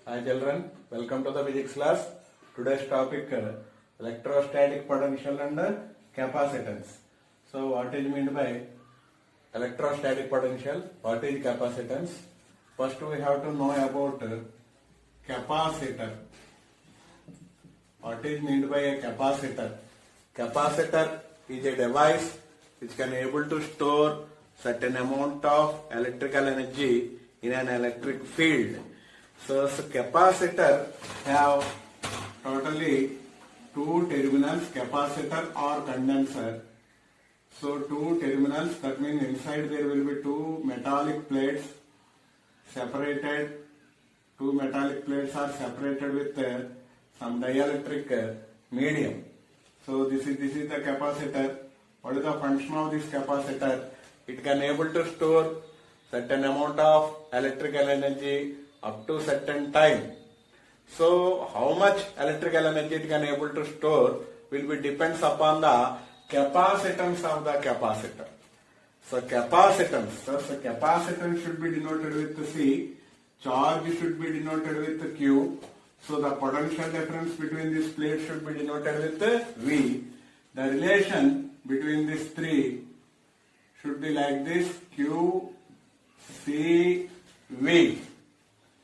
Hi children, welcome to the physics class. Today's topic electrostatic potential and capacitance. So what is meant by electrostatic potential? What is capacitance? First we have to know about capacitor. What is meant by a capacitor? Capacitor is a device which can able to store certain amount of electrical energy in an electric field. So capacitor have totally two terminals, capacitor or condenser. So two terminals, that means inside there will be two metallic plates separated. Two metallic plates are separated with some dielectric medium. So this is the capacitor. What is the function of this capacitor? It can able to store certain amount of electrical energy up to certain time. So how much electrical energy it can able to store will be depends upon the capacitance of the capacitor. So capacitance should be denoted with C, charge should be denoted with Q. So the potential difference between these plates should be denoted with V. The relation between these three should be like this: Q, C, V.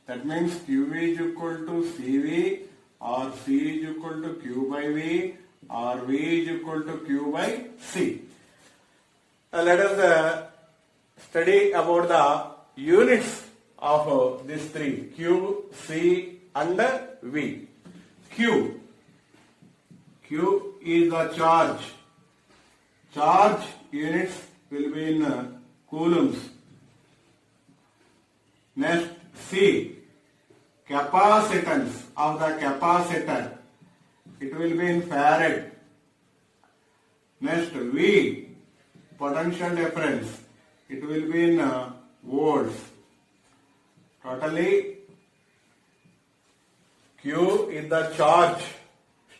That means QV is equal to CV, or C is equal to Q by V, or V is equal to Q by C. Let us study about the units of these three: Q, C and V. Q is the charge. Charge units will be in coulombs. Next, C, capacitance of the capacitor. It will be in farad. Next, V, potential difference. It will be in volts. Totally, Q is the charge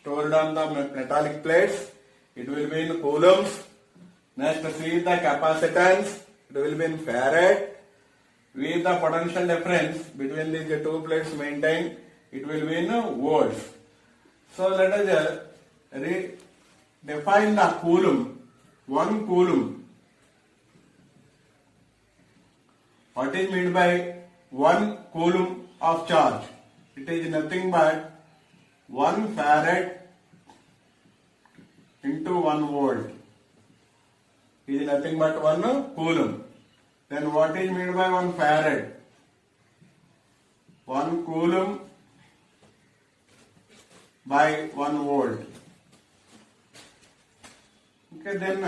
stored on the metallic plates. It will be in coulombs. Next, C is the capacitance. It will be in farad. V is the potential difference between these two plates maintained. It will be in volts. So let us define the coulomb. 1 coulomb. What is meant by 1 coulomb of charge? It is nothing but 1 farad into 1 volt. It is nothing but 1 coulomb. Then what is meant by 1 farad? 1 coulomb by 1 volt. Okay, then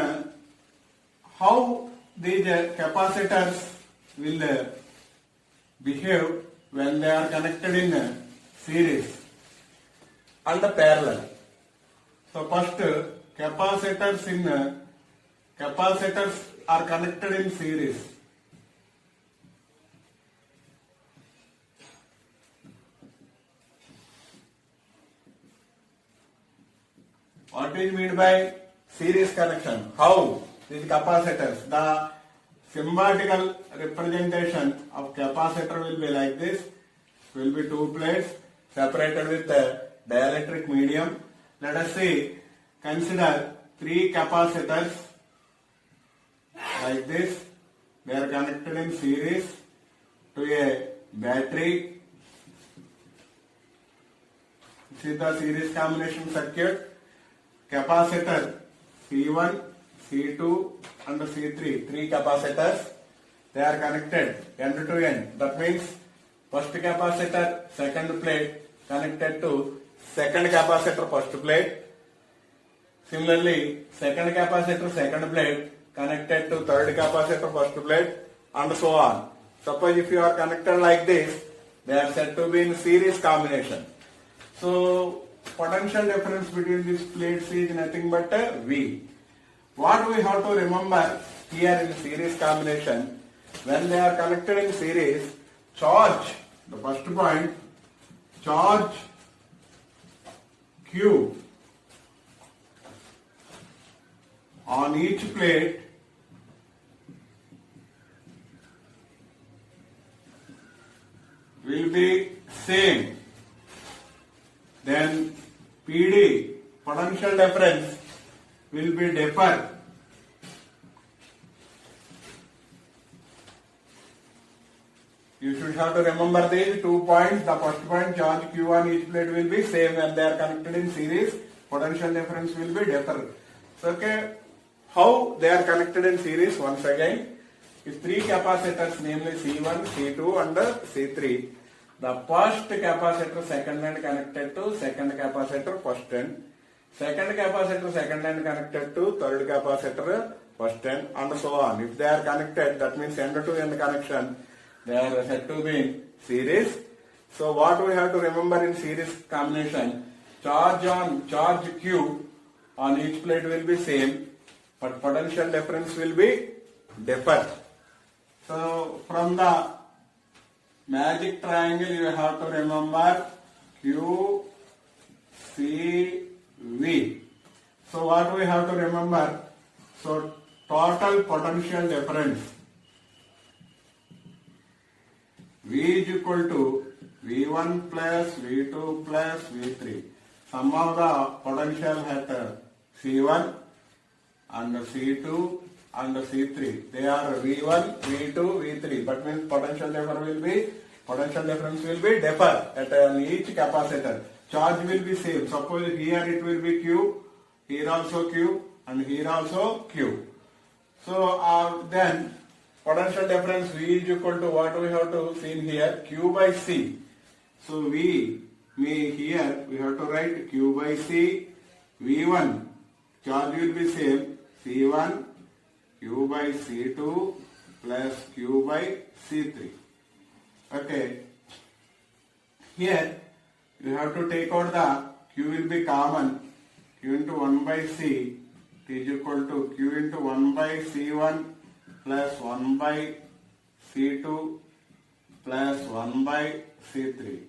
how these capacitors will behave when they are connected in series and parallel? So first, capacitors are connected in series. What is meant by series connection? How these capacitors? The symbolical representation of capacitor will be like this. Will be two plates separated with a dielectric medium. Let us see. Consider 3 capacitors like this. They are connected in series to a battery. This is the series combination circuit. Capacitor C1, C2 and C3, 3 capacitors. They are connected end to end. That means first capacitor, second plate connected to second capacitor, first plate. Similarly, second capacitor, second plate connected to third capacitor, first plate, and so on. Suppose if you are connected like this, they are said to be in series combination. So potential difference between these plates is nothing but V. What we have to remember here in series combination, when they are connected in series, charge, the first point, charge Q on each plate will be same. Then PD, potential difference, will be differ. You should have to remember these 2 points. The first point, charge Q on each plate will be same when they are connected in series. Potential difference will be differ. So, okay, how they are connected in series? Once again, if 3 capacitors, namely C1, C2 and C3, the first capacitor second end connected to second capacitor first end, second capacitor second end connected to third capacitor first end, and so on. If they are connected, that means end to end connection, they are said to be in series. So what we have to remember in series combination, charge Q on each plate will be same, but potential difference will be differ. So from the magic triangle you have to remember Q, C, V. So what we have to remember? So total potential difference V is equal to V1 plus V2 plus V3. Sum of the potential at C1 and C2 and C3. They are V1, V2, V3. But means potential difference will be differ at each capacitor. Charge will be same. Suppose here it will be Q, here also Q, and here also Q. So then potential difference V is equal to what we have to see here, Q by C. So here we have to write Q by C. V1 charge will be same, C1 Q by C2 plus Q by C3. Okay. Here you have to take out the Q will be common. Q into 1 by C is equal to Q into 1 by C1 plus 1 by C2 plus 1 by C3.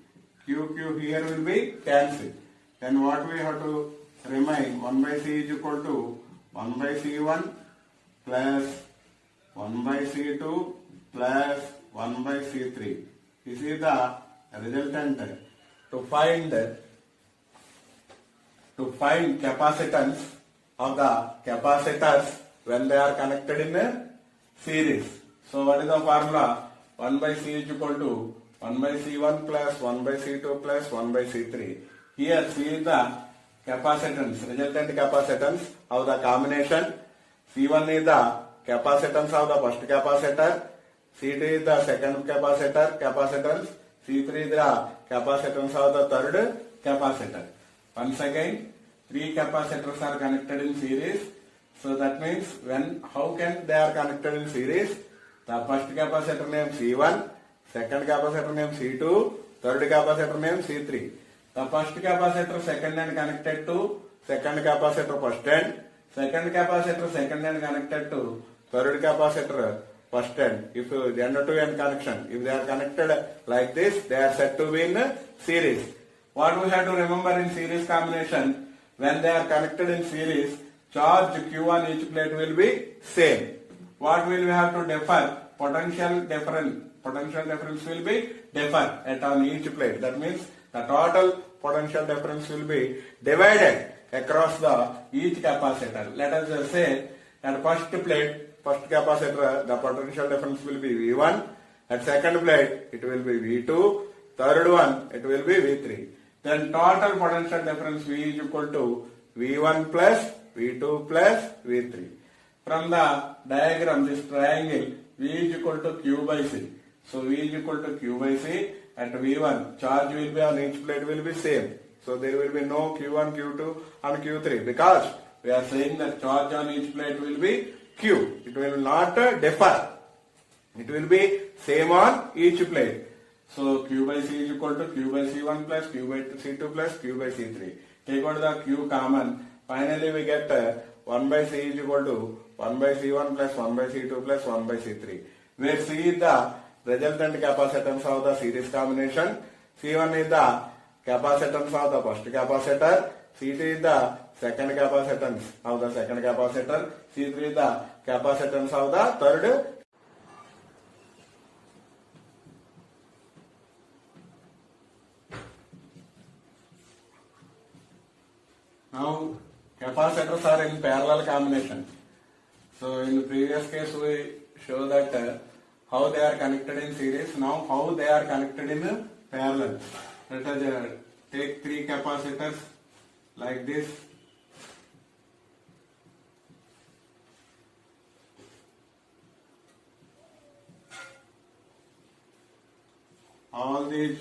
Q here will be cancelled. Then what we have to remain? 1 by C is equal to 1 by C1 plus 1 by C2 plus 1 by C3. This is the resultant. To find capacitance of the capacitors when they are connected in a series. So what is the formula? 1 by C is equal to 1 by C1 plus 1 by C2 plus 1 by C3. Here C is the capacitance, resultant capacitance of the combination. C1 is the capacitance of the first capacitor. C2 is the second capacitance. C3 is the capacitance of the third capacitor. Once again, 3 capacitors are connected in series. So that means how can they are connected in series? The first capacitor name C1, second capacitor name C2, third capacitor name C3. The first capacitor second end connected to second capacitor first end, second capacitor second end connected to third capacitor first end. If the end to end connection, if they are connected like this, they are said to be in series. What we have to remember in series combination, when they are connected in series, charge Q on each plate will be same. What will we have to differ? Potential difference will be differ at on each plate. That means the total potential difference will be divided across each capacitor. Let us just say at first capacitor, the potential difference will be V1. At second plate, it will be V2. Third one, it will be V3. Then total potential difference V is equal to V1 plus V2 plus V3. From the diagram, this triangle, V is equal to Q by C. So V is equal to Q by C. At V1, charge will be on each plate will be same. So there will be no Q1, Q2 and Q3 because we are saying that charge on each plate will be Q. It will not differ. It will be same on each plate. So Q by C is equal to Q by C1 plus Q by C2 plus Q by C3. Take out the Q common. Finally we get 1 by C is equal to 1 by C1 plus 1 by C2 plus 1 by C3. Where C is the resultant capacitance of the series combination. C1 is the capacitance of the first capacitor. C2 is the second capacitance of the second capacitor. C3 is the capacitance of the third. Now capacitors are in parallel combination. So in the previous case we show that how they are connected in series. Now how they are connected in parallel. Let us take three capacitors like this. All these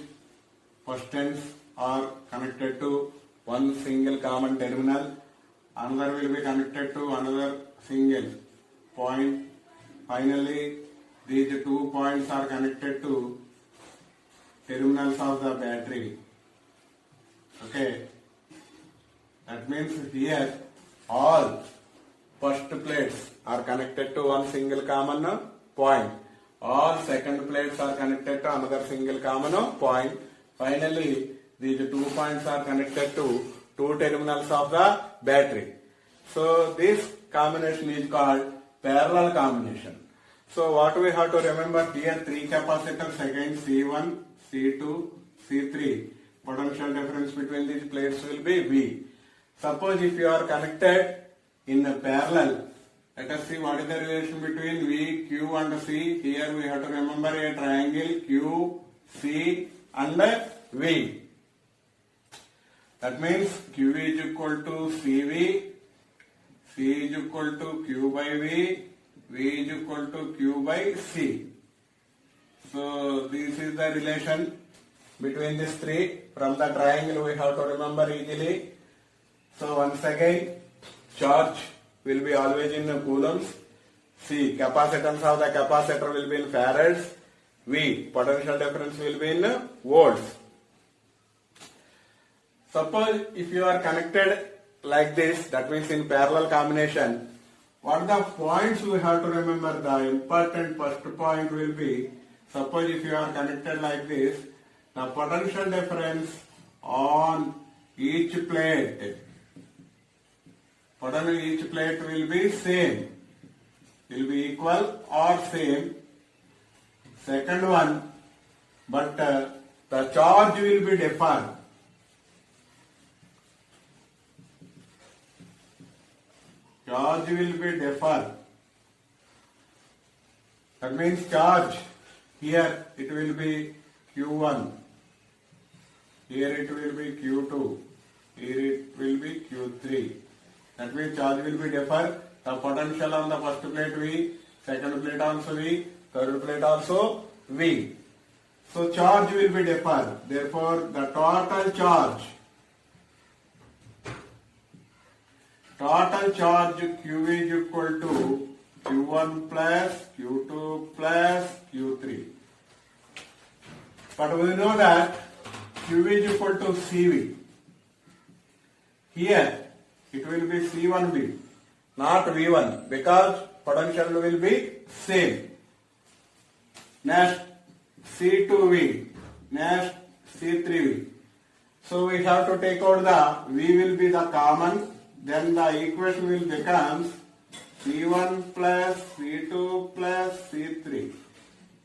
first ends are connected to one single common terminal. Another will be connected to another single point. Finally, these 2 points are connected to terminals of the battery. Okay. That means here all first plates are connected to one single common point. All second plates are connected to another single common point. Finally, these 2 points are connected to two terminals of the battery. So this combination is called parallel combination. So what we have to remember here, three capacitors again C1, C2, C3. Potential difference between these plates will be V. Suppose if you are connected in a parallel, let us see what is the relation between V, Q and C. Here we have to remember a triangle Q, C and V. That means Q is equal to CV, C is equal to Q by V, V is equal to Q by C. So this is the relation between these three. From the triangle we have to remember easily. So once again, charge will be always in coulombs. C, capacitance of the capacitor will be in farads. V, potential difference will be in volts. Suppose if you are connected like this, that means in parallel combination, what the points we have to remember? The important first point will be, suppose if you are connected like this, the potential difference on each plate, potential each plate will be same, will be equal or same. Second one, but the charge will be different. Charge will be different. That means charge, here it will be Q1, here it will be Q2, here it will be Q3. That means charge will be different. The potential on the first plate V, second plate also V, third plate also V. So charge will be different. Therefore, the total charge Q is equal to Q1 plus Q2 plus Q3. But we know that Q is equal to CV. Here it will be C1V, not V1, because potential will be same. Next C2V, next C3V. So we have to take out the V will be the common, then the equation will become C1 plus C2 plus C3.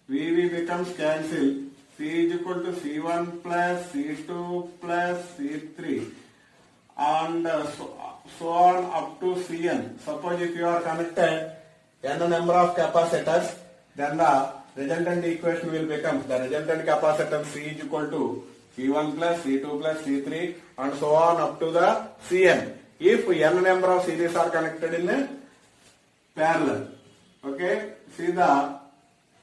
VV becomes cancelled. C is equal to C1 plus C2 plus C3 and so on up to Cn. Suppose if you are connected n number of capacitors, then the resultant equation will become the resultant capacitance C is equal to C1 plus C2 plus C3 and so on up to the Cn. If n number of series are connected in a parallel. Okay, see the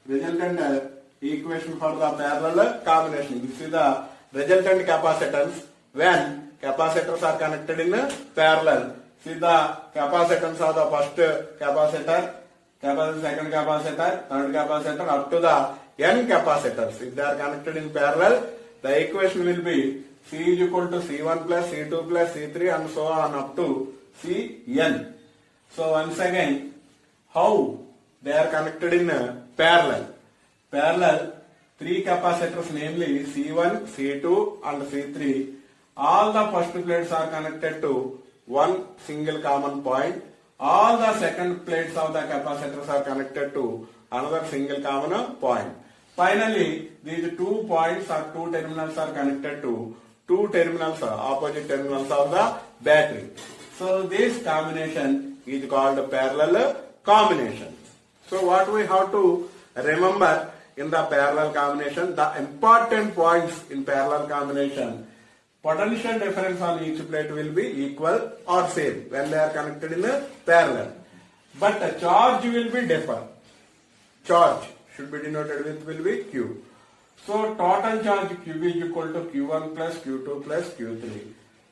resultant equation for the parallel combination. See the resultant capacitance when capacitors are connected in a parallel. See the capacitance of the first capacitor, second capacitor, third capacitor up to the n capacitors. If they are connected in parallel, the equation will be C is equal to C1 plus C2 plus C3 and so on up to Cn. So once again, how they are connected in parallel? Parallel, three capacitors namely C1, C2 and C3. All the first plates are connected to one single common point. All the second plates of the capacitors are connected to another single common point. Finally, these 2 points or 2 terminals are connected to two terminals, opposite terminals of the battery. So this combination is called parallel combination. So what we have to remember in the parallel combination, the important points in parallel combination, potential difference on each plate will be equal or same when they are connected in a parallel. But the charge will be different. Charge should be denoted with will be Q. So total charge Q is equal to Q1 plus Q2 plus Q3.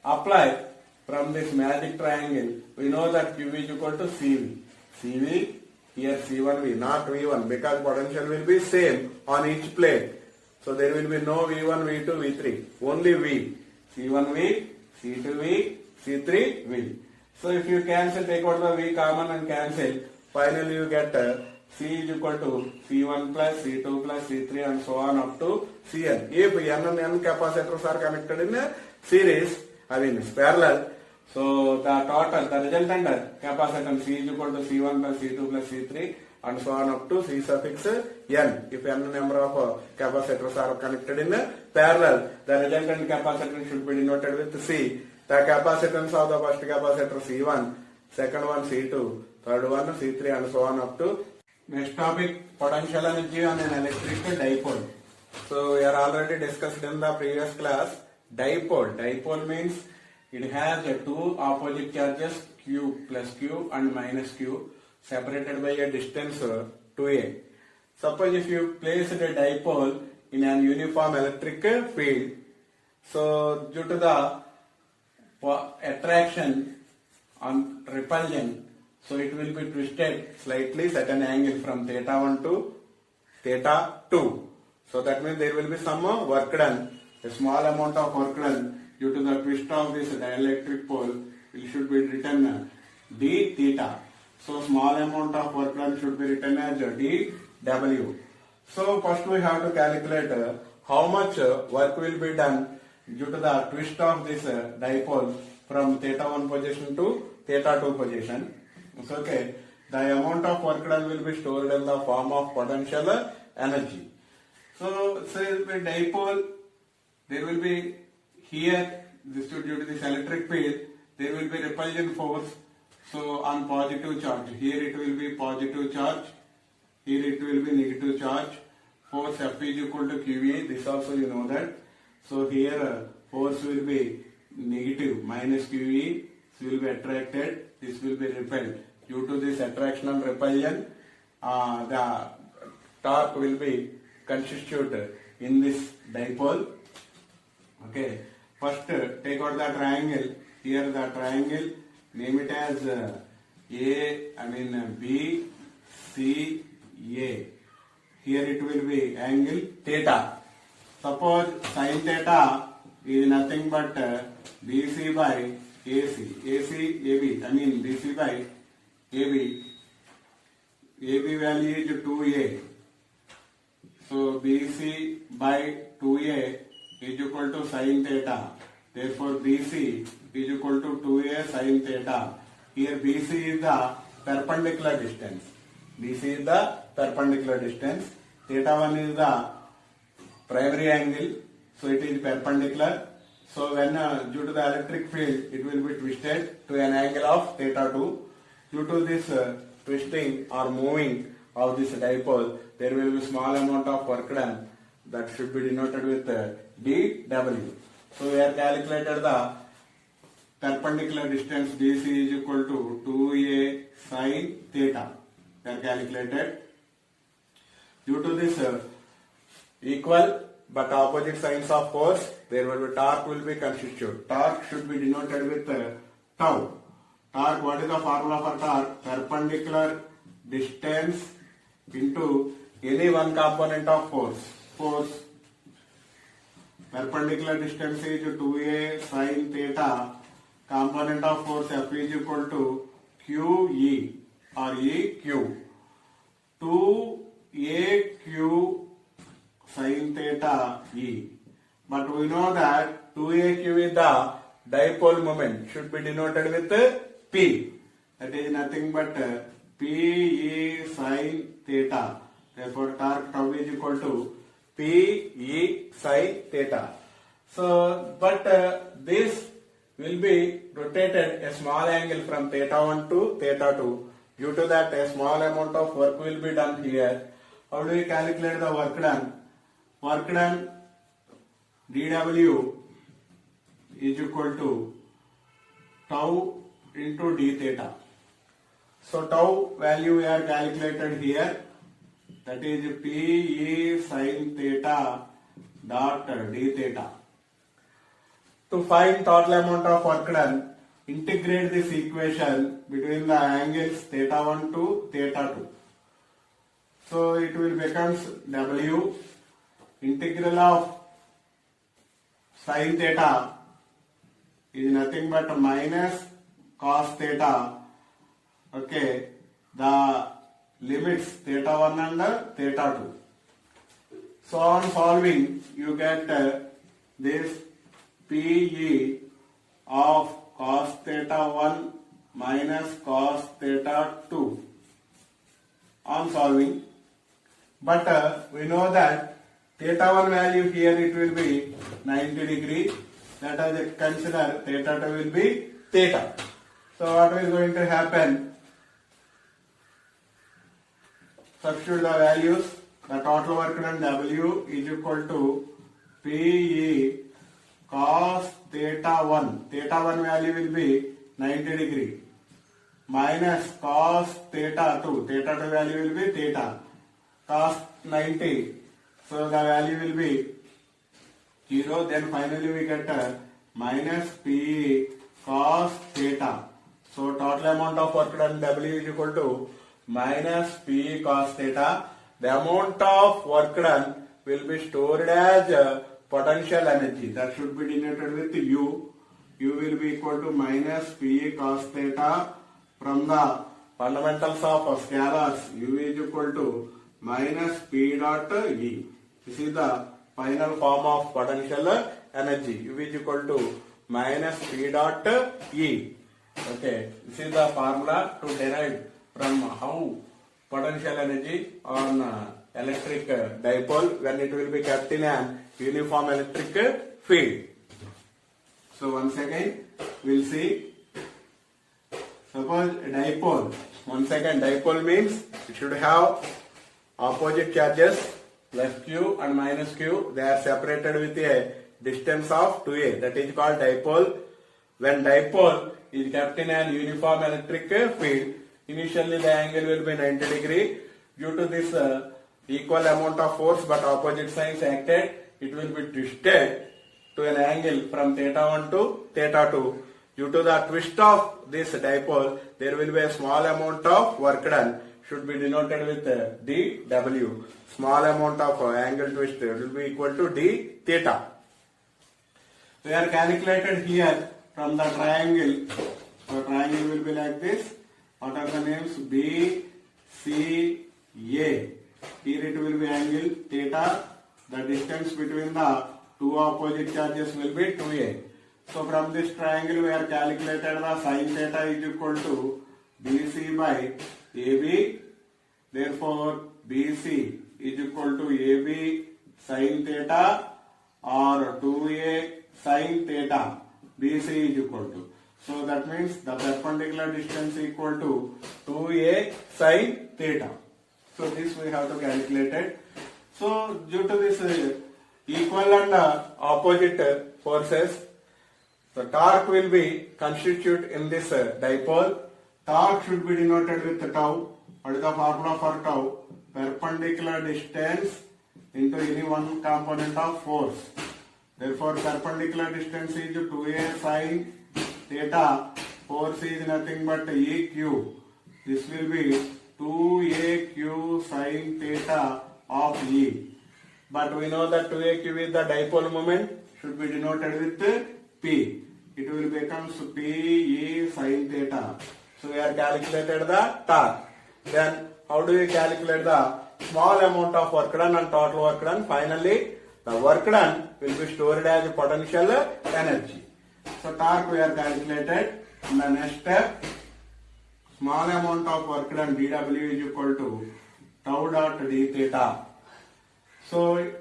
Apply from this magic triangle. We know that Q is equal to CV. CV, here C1V, not V1, because potential will be same on each plate. So there will be no V1, V2, V3. Only V. C1V, C2V, C3V. So if you cancel, take out the V common and cancel, finally you get C is equal to C1 plus C2 plus C3 and so on up to Cn. If N and N capacitors are connected in a series, parallel, so the total, the resultant capacitance C is equal to C1 plus C2 plus C3 and so on up to C suffix N. If N number of capacitors are connected in a parallel, the resultant capacitance should be denoted with C. The capacitance of the first capacitor C1, second one C2, third one C3 and so on up to. Next topic, potential energy on an electric dipole. So we are already discussed in the previous class. Dipole. Dipole means it has two opposite charges Q plus Q and minus Q separated by a distance 2a. Suppose if you place a dipole in an uniform electric field, so due to the attraction on repulsion, so it will be twisted slightly certain angle from theta 1 to theta 2. So that means there will be some work done, a small amount of work done due to the twist of this dielectric pole. It should be written d theta. So small amount of work done should be written as dw. So first we have to calculate how much work will be done due to the twist of this dipole from theta 1 position to theta 2 position. So okay, the amount of work done will be stored in the form of potential energy. So say the dipole, there will be here, this due to this electric field, there will be repulsion force. So on positive charge, here it will be positive charge, here it will be negative charge. Force F is equal to QA, this also you know that. So here force will be negative, minus QE, this will be attracted, this will be repelled. Due to this attraction and repulsion, the torque will be constituted in this dipole. Okay, first take out the triangle. Here the triangle, name it as B, C, A. Here it will be angle theta. Suppose sin theta is nothing but BC by AC. AC, AB, BC by AB. AB value is 2A. So BC by 2A is equal to sin theta. Therefore BC is equal to 2A sin theta. Here BC is the perpendicular distance. BC is the perpendicular distance. Theta 1 is the primary angle. So it is perpendicular. So when due to the electric field, it will be twisted to an angle of theta 2. Due to this twisting or moving of this dipole, there will be small amount of work done that should be denoted with dw. So we have calculated the perpendicular distance BC is equal to 2a sin theta. We have calculated. Due to this equal but opposite signs of force, there will be torque will be constituted. Torque should be denoted with tau. Torque, what is the formula for torque? Perpendicular distance into any one component of force. Force. Perpendicular distance is 2a sin theta. Component of force F is equal to QE or EQ. 2AQ sin theta E. But we know that 2AQ is the dipole moment, should be denoted with P. That is nothing but PE sin theta. Therefore torque tau is equal to PE sin theta. So, but this will be rotated a small angle from theta 1 to theta 2. Due to that, a small amount of work will be done here. How do we calculate the work done? Work done dW is equal to tau into d theta. So tau value we are calculated here, that is P E sin theta dot d theta. To find total amount of work done, integrate this equation between the angles theta 1 to theta 2. So it will becomes W integral of sin theta is nothing but minus cos theta. Okay, the limits theta 1 and theta 2. So on solving, you get this PE of cos theta 1 minus cos theta 2 on solving. But we know that theta 1 value here it will be 90 degree. Let us consider theta 2 will be theta. So what is going to happen? Substitute the values. The total work done W is equal to PE cos theta 1. Theta 1 value will be 90 degree. Minus cos theta 2. Theta 2 value will be theta. Cos 90. So the value will be 0. Then finally we get minus PE cos theta. So total amount of work done W is equal to minus PE cos theta. The amount of work done will be stored as potential energy. That should be denoted with U. U will be equal to minus PE cos theta. From the fundamentals of scalars, U is equal to minus P dot E. This is the final form of potential energy. U is equal to minus P dot E. Okay, this is the formula to derive from how potential energy on electric dipole when it will be kept in an uniform electric field. So once again we will see. Suppose a dipole. Once again, dipole means it should have opposite charges plus q and minus q. They are separated with a distance of 2a. That is called dipole. When dipole is kept in an uniform electric field, initially the angle will be 90 degree. Due to this equal amount of force but opposite signs acted, it will be twisted to an angle from theta 1 to theta 2. Due to the twist of this dipole, there will be a small amount of work done. Should be denoted with dW. Small amount of angle twist will be equal to d theta. We are calculated here from the triangle. So triangle will be like this. What are the names? B, C, A. Here it will be angle theta. The distance between the two opposite charges will be 2a. So from this triangle we are calculated the sin theta is equal to BC by AB. Therefore BC is equal to AB sin theta or 2A sin theta. BC is equal to. So that means the perpendicular distance equal to 2A sin theta. So this we have to calculate it. So due to this equal and opposite forces, the torque will be constituted in this dipole. Torque should be denoted with tau. What is the formula for tau? Perpendicular distance into any one component of force. Therefore, perpendicular distance is 2a sin theta. Force is nothing but EQ. This will be 2aq sin theta of E. But we know that 2aq is the dipole moment. Should be denoted with P. It will becomes PE sin theta. So we are calculated the torque. Then how do we calculate the small amount of work done and total work done? Finally, the work done will be stored as potential energy. So torque we are calculated. In the next step, small amount of work done dW is equal to tau dot d theta. So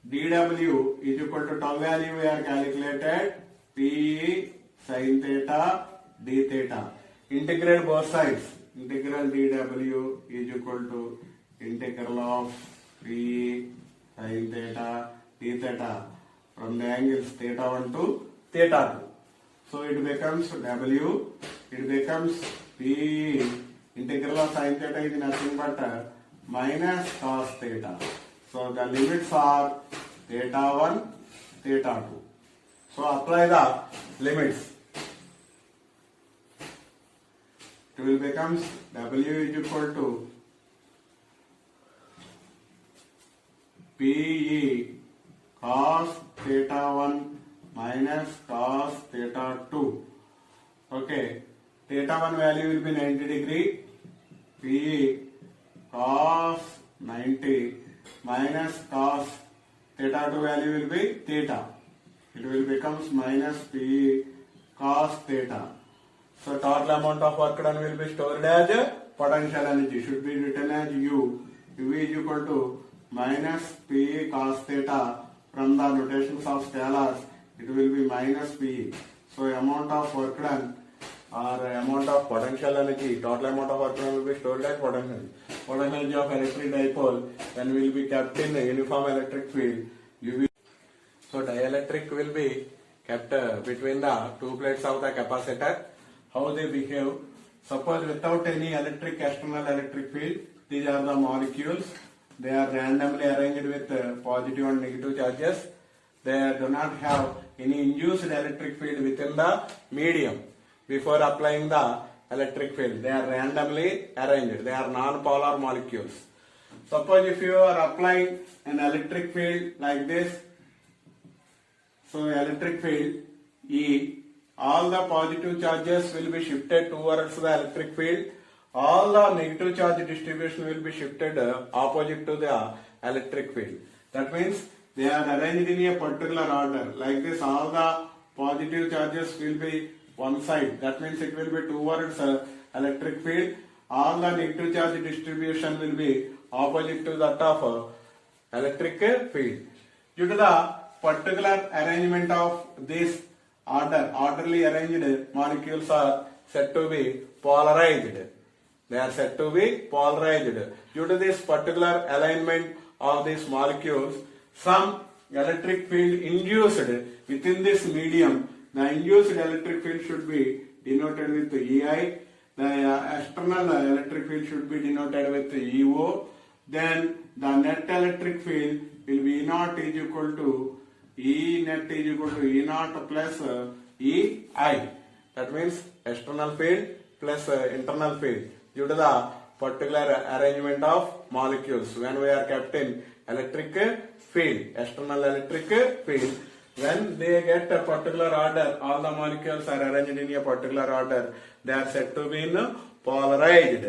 dw is equal to tau value we are calculated P sin theta d theta. Integrate both sides. Integral dw is equal to integral of P sin theta d theta from the angles theta 1 to theta 2. So it becomes w, it becomes P integral of sin theta is nothing but minus cos theta. So the limits are theta 1, theta 2. So apply the limits. It will becomes w is equal to Pe cos theta 1 minus cos theta 2. Okay, theta 1 value will be 90 degree. Pe cos 90 minus cos theta 2 value will be theta. It will becomes minus Pe cos theta. So total amount of work done will be stored as potential energy. Should be written as U. U is equal to minus Pe cos theta. From the notations of scalars, it will be minus Pe. So amount of work done or amount of potential energy, total amount of work done will be stored as potential. Potential energy of electric dipole then will be kept in a uniform electric field. So dielectric will be kept between the two plates of the capacitor. How they behave? Suppose without any external electric field, these are the molecules. They are randomly arranged with positive and negative charges. They do not have any induced electric field within the medium before applying the electric field. They are randomly arranged. They are non-polar molecules. Suppose if you are applying an electric field like this, so electric field E, all the positive charges will be shifted towards the electric field. All the negative charge distribution will be shifted opposite to the electric field. That means they are arranged in a particular order. Like this, all the positive charges will be one side. That means it will be towards electric field. All the negative charge distribution will be opposite to that of electric field. Due to the particular arrangement of this orderly arranged molecules are said to be polarized. They are said to be polarized. Due to this particular alignment of these molecules, some electric field induced within this medium. The induced electric field should be denoted with EI. The external electric field should be denoted with EO. Then the net electric field will be E naught is equal to E net is equal to E naught plus EI. That means external field plus internal field. Due to the particular arrangement of molecules, when we are kept in electric field, external electric field, when they get a particular order, all the molecules are arranged in a particular order, they are said to be polarized.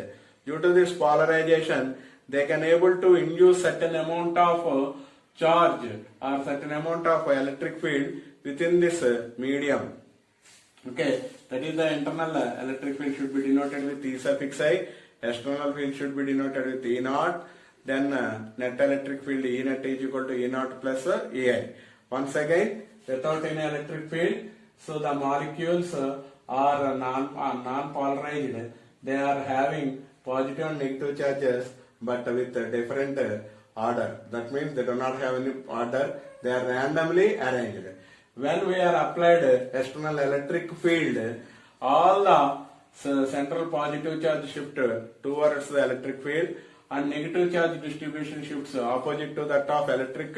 Due to this polarization, they can able to induce certain amount of charge or certain amount of electric field within this medium. Okay, that is the internal electric field should be denoted with E suffix I, external field should be denoted with E naught, then net electric field E net is equal to E naught plus EI. Once again, without any electric field, so the molecules are non-polarized. They are having positive and negative charges but with a different order. That means they do not have any order, they are randomly arranged. When we are applied external electric field, all the central positive charge shift towards the electric field and negative charge distribution shifts opposite to that of electric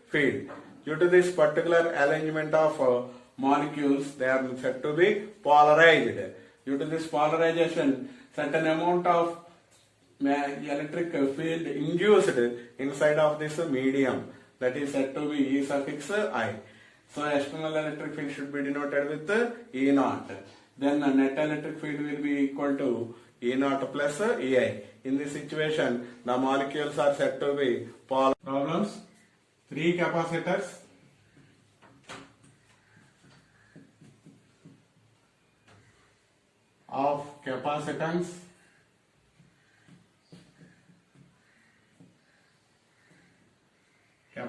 field. Due to this particular arrangement of molecules, they are said to be polarized. Due to this polarization, certain amount of electric field induced inside of this medium, that is said to be E suffix I. So external electric field should be denoted with E naught. Then the net electric field will be equal to E naught plus EI. In this situation, the molecules are said to be polar. Problems. 3 capacitors. Of capacitance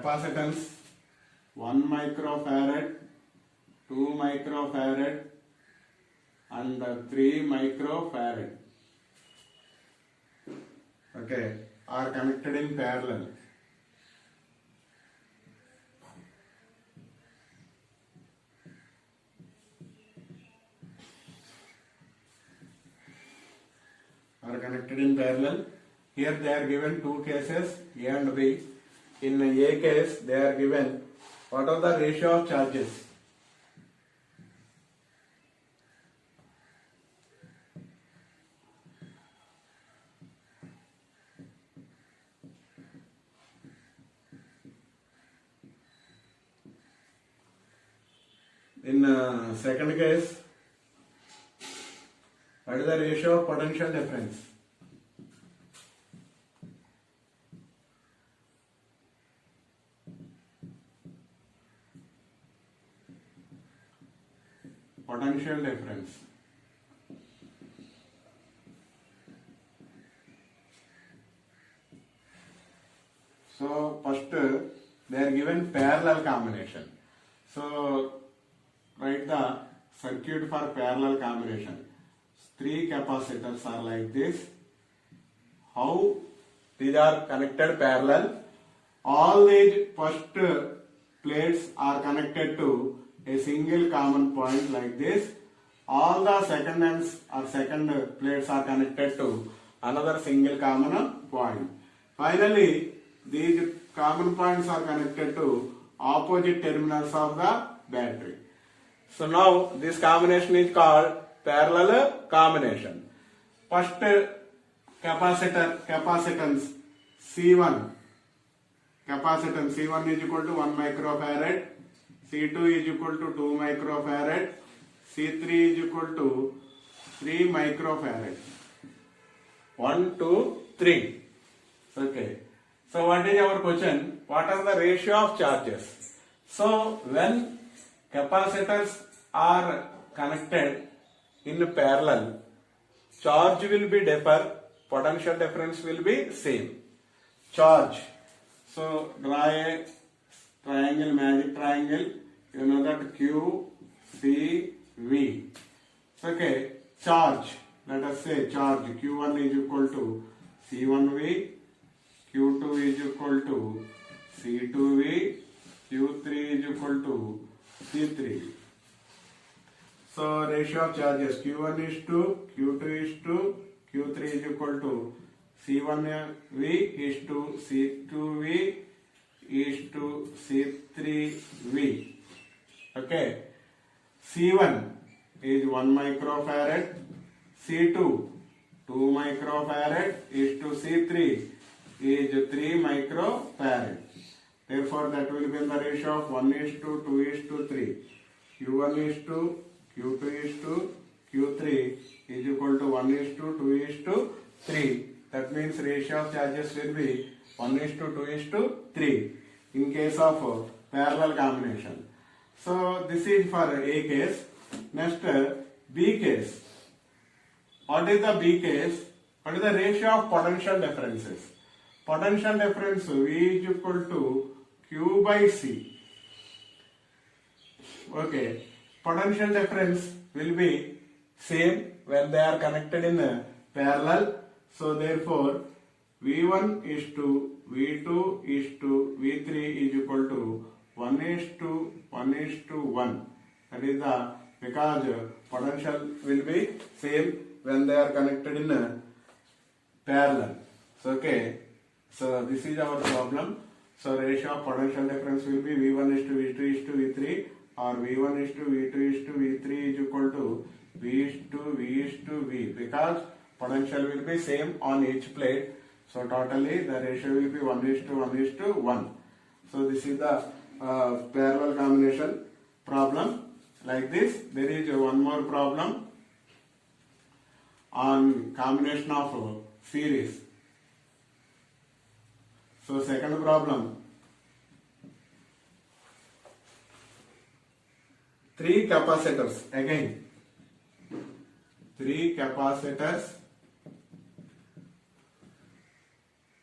capacitance 1 microfarad, 2 microfarad and 3 microfarad, okay, are connected in parallel. Here they are given two cases, A and B. In A case, they are given what are the ratio of charges. In second case, what is the ratio of potential difference? Potential difference. So first they are given parallel combination. So write the circuit for parallel combination. Three capacitors are like this. How these are connected parallel? All these first plates are connected to a single common point like this. All the second plates are connected to another single common point. Finally, these common points are connected to opposite terminals of the battery. So now this combination is called parallel combination. First capacitance C1. Capacitance C1 is equal to 1 microfarad. C2 is equal to 2 microfarad. C3 is equal to 3 microfarad. 1, 2, 3. Okay. So what is our question? What are the ratio of charges? So when capacitors are connected in parallel, charge will be differ, potential difference will be same. Charge. So draw a triangle, magic triangle. You know that Q, C, V. Okay. Charge. Let us say charge Q1 is equal to C1V, Q2 is equal to C2V, Q3 is equal to C3. So ratio of charges Q1 is to, Q2 is to, Q3 is equal to C1V is to C2V is to C3V. Okay. C1 is 1 microfarad, C2 2 microfarad is to C3 is 3 microfarad. Therefore, that will be in the ratio of 1 is to 2 is to 3. Q1 is to, Q2 is to, Q3 is equal to 1 is to 2 is to 3. That means ratio of charges will be 1 is to 2 is to 3 in case of parallel combination. So this is for A case. Next B case. What is the B case? What is the ratio of potential differences? Potential difference V is equal to Q by C. Okay. Potential difference will be same when they are connected in parallel. So therefore V1 is to V2 is to V3 is equal to 1 is to 1 is to 1. That is the because potential will be same when they are connected in parallel. So okay. So this is our problem. So ratio of potential difference will be V1 is to V2 is to V3 or V1 is to V2 is to V3 is equal to V is to V is to V because potential will be same on each plate. So totally the ratio will be 1 is to 1 is to 1. So this is the parallel combination problem. Like this, there is one more problem on combination of series. So second problem, 3 capacitors again, 3 capacitors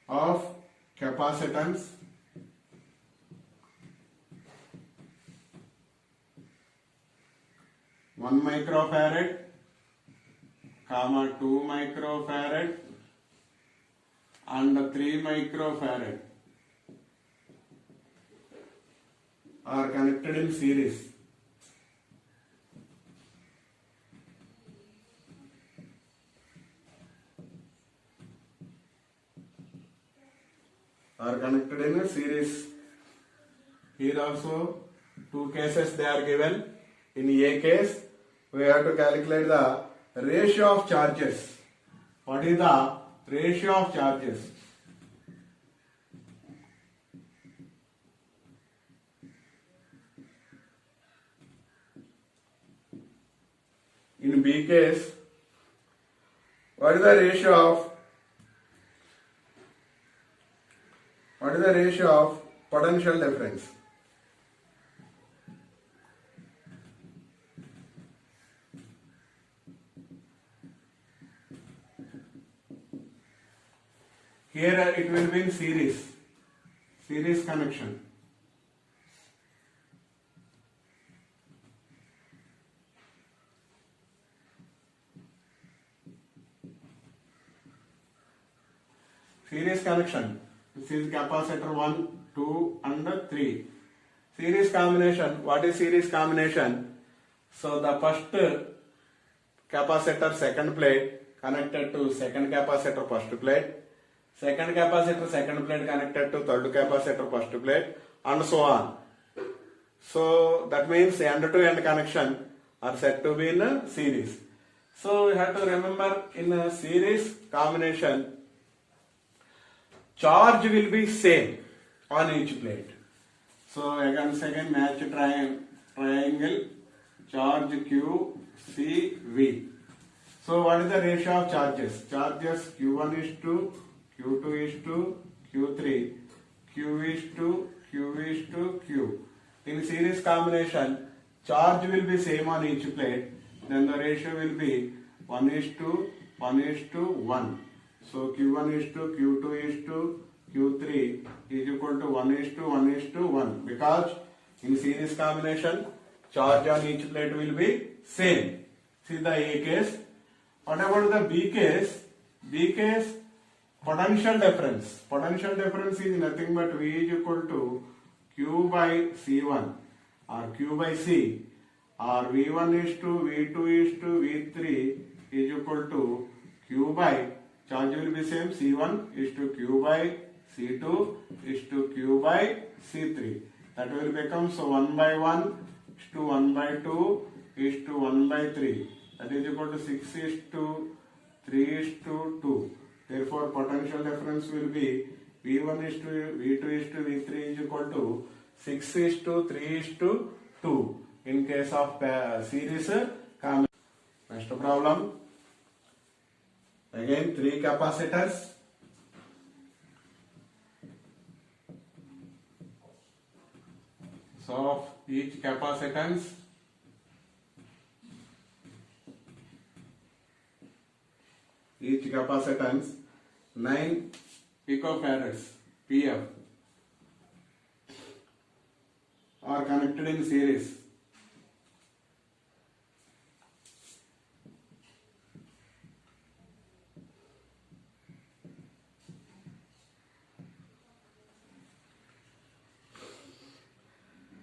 of capacitance 1 microfarad, comma 2 microfarad and 3 microfarad are connected in series. Are connected in a series. Here also two cases they are given. In A case, we have to calculate the ratio of charges. What is the ratio of charges? In B case, what is the ratio of potential difference? Here it will be in series connection. Series connection. This is capacitor 1, 2 and 3. Series combination. What is series combination? So the first capacitor second plate connected to second capacitor first plate. Second capacitor second plate connected to third capacitor first plate and so on. So that means end to end connection are said to be in a series. So you have to remember in a series combination, charge will be same on each plate. So again match triangle, charge Q, C, V. So what is the ratio of charges? Charges Q1 is to Q2 is to Q3, Q is to Q. In series combination, charge will be same on each plate. Then the ratio will be 1 is to 1. So Q1 is to Q2 is to Q3 is equal to 1 is to 1 because in series combination charge on each plate will be same. See the A case. What about the B case? B case potential difference. Potential difference is nothing but V is equal to Q by C1 or Q by C or V1 is to V2 is to V3 is equal to Q by, charge will be same, C1 is to Q by C2 is to Q by C3. That will become, so 1 by 1 is to 1 by 2 is to 1 by 3. That is equal to 6 is to 3 is to 2. Therefore, potential difference will be V1 is to V2 is to V3 is equal to 6 is to 3 is to 2 in case of series combination. Next problem. Again 3 capacitors. So of each capacitance each capacitance 9 picofarads PF are connected in series.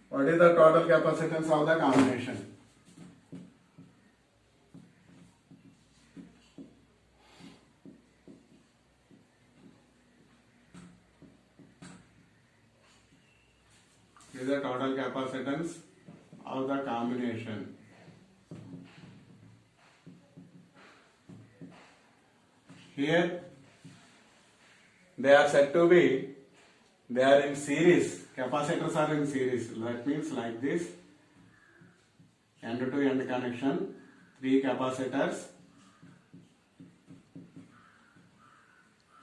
What is the total capacitance of the combination? Is the total capacitance of the combination. Here they are said to be, they are in series. Capacitors are in series. That means like this, end to end connection, 3 capacitors.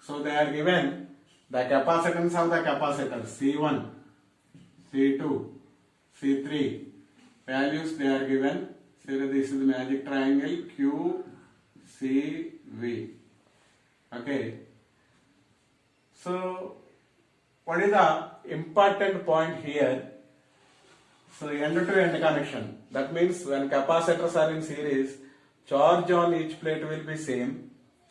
So they are given the capacitance of the capacitors C1, C2, C3 values they are given. So this is the magic triangle Q, C, V. Okay. So what is the important point here? So end-to-end connection. That means when capacitors are in series, charge on each plate will be same.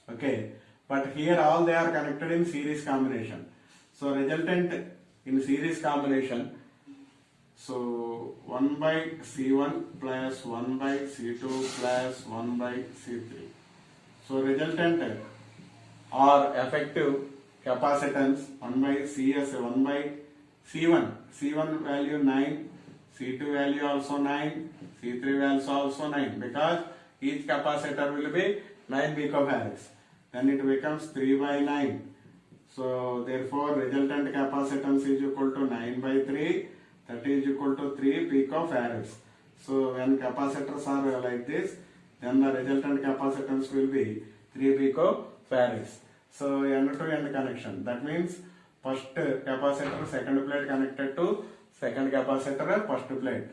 Okay. But here all they are connected in series combination. So resultant in series combination. So 1 by C1 plus 1 by C2 plus 1 by C3. So resultant or effective capacitance 1 by CS 1 by C1 value 9, C2 value also 9, C3 value also 9, because each capacitor will be 9 picofarads. Then it becomes 3 by 9. So therefore resultant capacitance is equal to 9 by 3, that is equal to 3 picofarads. So when capacitors are like this, then the resultant capacitance will be 3 picofarads. So end-to-end connection. That means first capacitor second plate connected to second capacitor first plate.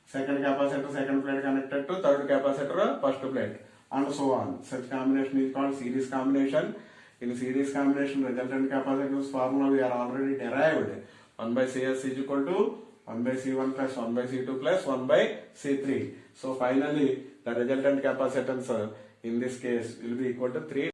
Second capacitor second plate connected to third capacitor first plate, and so on. Such combination is called series combination. In series combination, resultant capacitance formula we are already derived. 1 by CS is equal to 1 by C1 plus 1 by C2 plus 1 by C3. So finally, the resultant capacitance in this case will be equal to 3